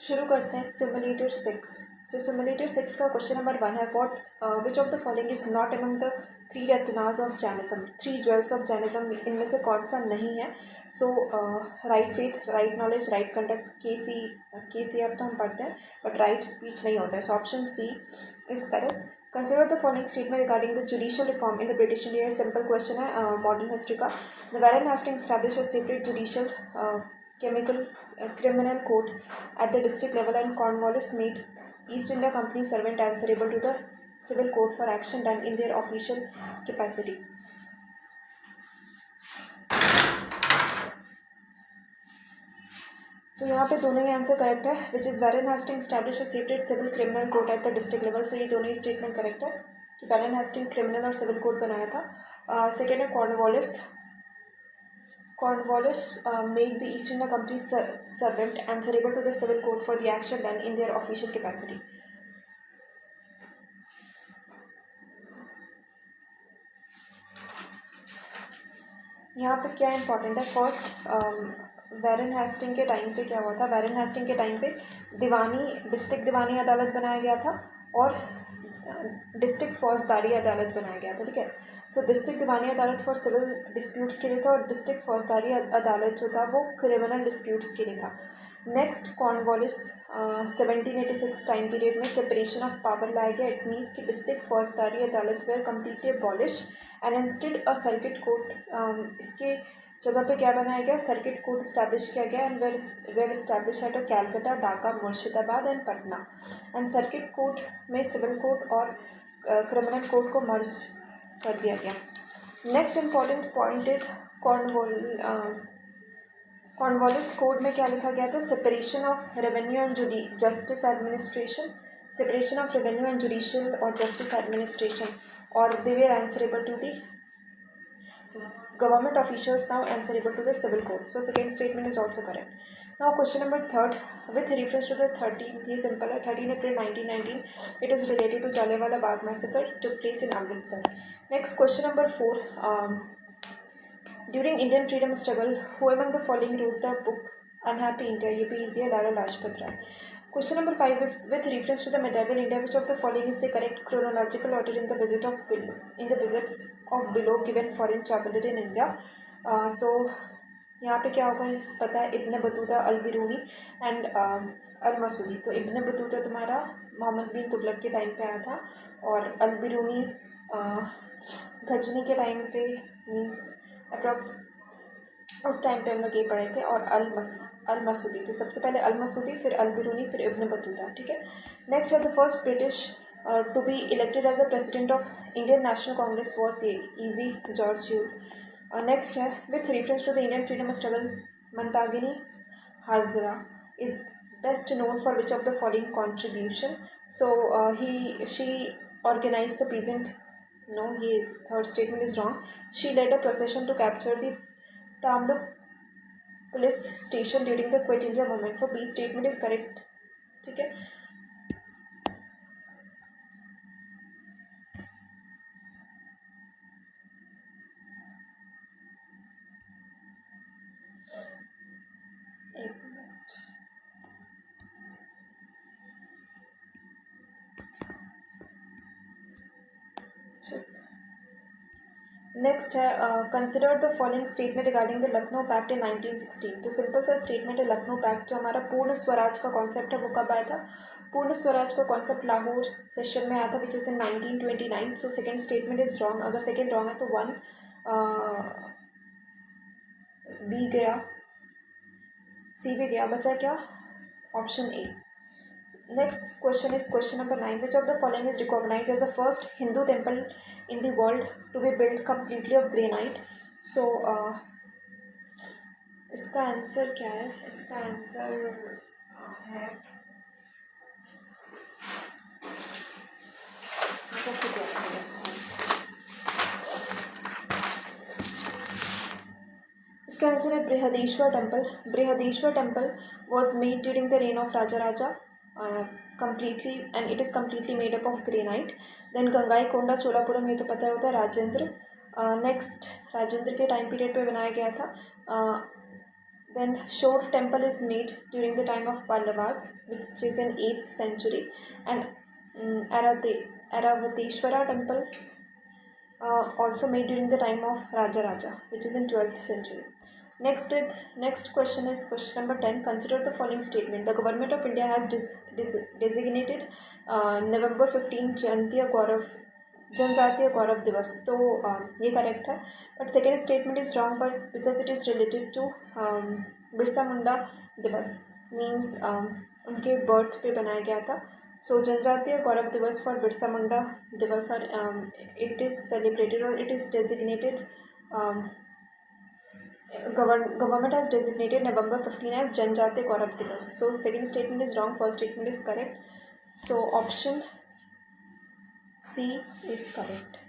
शुरू करते हैं सिमुलेटर 6। सो सिमुलेटर 6 का क्वेश्चन नंबर 1 है what which of the following is not among the 3 रत्नास of Jainism, 3 jewels of Jainism इनमें से कौन सा नहीं है। So right faith, right knowledge, right conduct, के सी अब तो हम पढ़ते हैं बट राइट स्पीच नहीं होता है। So option C is correct. Consider the following statement regarding the judicial reform in the British India. Simple question है मॉडर्न हिस्ट्री का। The Warren Hasting establish a separate judicial criminal court at the district level, and Cornwallis made East India Company servant answerable to the civil court for action done in their official capacity. So यहाँ पे दोनों ही answer correct है, which is Warren Hasting establish a separate civil criminal court at the district level. So ये दोनों ही statement correct है कि Warren Hasting criminal और सिविल कोर्ट बनाया था। सेकेंड है Cornwallis made the East India Company's servant answerable to the civil court for the action done in their official capacity. यहाँ पे क्या इंपॉर्टेंट है, फर्स्ट वैरन हेस्टिंग के टाइम पे क्या हुआ था। वैरन हेस्टिंग के टाइम पे डिस्ट्रिक्ट दीवानी अदालत बनाया गया था और डिस्ट्रिक्ट फौजदारी अदालत बनाया गया था। ठीक है, सो डिस्ट्रिक्ट दीवानी अदालत फॉर सिविल डिस्प्यूट्स के लिए था और डिस्ट्रिक्ट फौजदारी अदालत जो था वो क्रिमिनल डिस्प्यूट्स के लिए था। नेक्स्ट कॉर्नवालिस 1786 टाइम पीरियड में सेपरेशन ऑफ पावर लाया गया। इट मीन्स कि डिस्ट्रिक्ट फौजदारी अदालत were completely abolish and instead a circuit court. इसके जगह पे क्या बनाया गया, सर्किट कोर्ट इस्टेब्लिश किया गया and were establish at Calcutta, Dhaka, Murshidabad and Patna. And circuit court में सिविल कोर्ट और क्रिमिनल कोर्ट को मर्ज कर दिया गया। Next important point is Cornwallis code में क्या लिखा गया था, separation of revenue and justice administration, separation of revenue and judicial और जस्टिस एडमिनिस्ट्रेशन, और they were answerable to the government officials now answerable to the civil court. So second statement is also correct. Now question number 3 with reference to the 13, ये simple है, 13 April 1919, it is related to Jallianwala Bagh massacre took place in Amritsar. Next question number 4, during Indian freedom struggle who among the following wrote the book Unhappy India? ये भी easy है, Lala Lajpat Rai. Question number 5 with reference to the medieval India, which of the following is the correct chronological order in the visits of below given foreign traveler in India? So यहाँ पे क्या होगा पता है, Ibn Battuta, Al Biruni and Al Masudi. तो Ibn Battuta तुम्हारा मोहम्मद बिन तुगलक के time पे आया था और अल बिरूनी गजनी के टाइम पे मीन्स अप्रॉक्स उस टाइम पे हम लोग ये पढ़े थे, और अल मसूदी। तो सबसे पहले अल मसूदी, फिर अल बिरूनी, फिर इब्न बतूता। ठीक है, नेक्स्ट है the first British to be elected as a president of Indian National Congress was, ये इजी, जॉर्ज यूल। नेक्स्ट है with reference to the Indian freedom struggle Matangini Hazra is best known for which of the following contribution. So she organise the peasant, no, ये third statement is wrong. She led a procession to capture the Tamluk police station during the Quit India movement. So B statement is correct. ठीक है, next है consider the following statement regarding the Lucknow pact in 1916। तो simple सा statement है, Lucknow pact जो हमारा पूर्ण स्वराज का कॉन्सेप्ट है वो कब आया था, पूर्ण स्वराज का कॉन्सेप्ट लाहौर सेशन में आया था which is in 1929। So second statement is wrong. अगर सेकेंड रॉन्ग है तो 1 बी गया, सी भी गया, बचा क्या, option A. Next question is question number 9. Which of the following is recognized as the first Hindu temple in the world to be built completely of granite? So इसका answer क्या है, इसका आंसर है इसका आंसर है Brihadeshwara temple. Brihadeshwara temple was made during the reign of Raja Raja completely, and it is completely made up of granite. Then Gangaikonda Cholapuram, ये तो पता होता है, राजेंद्र। नेक्स्ट राजेंद्र के टाइम पीरियड पे बनाया गया था। Then Shore temple is made during the time of Pallavas, which is in 8th century, and Aravateshwara temple also made during the time of Raja, which is in 12th century. Next question is question number 10. Consider the following statement. The government of India has designated November 15 जनजातीय गौरव दिवस. तो ये correct है. But second statement is wrong but because it is related to Birsa Munda Diwas, means उनके birth पे बनाया गया था. सो जनजातीय गौरव दिवस फॉर बिरसा मुंडा दिवस, और इट इज़ सेलिब्रेटेड और it is designated, government has designated November 15 as जनजातीय गौरव दिवस. So second statement is wrong, first statement is correct. So option C is correct.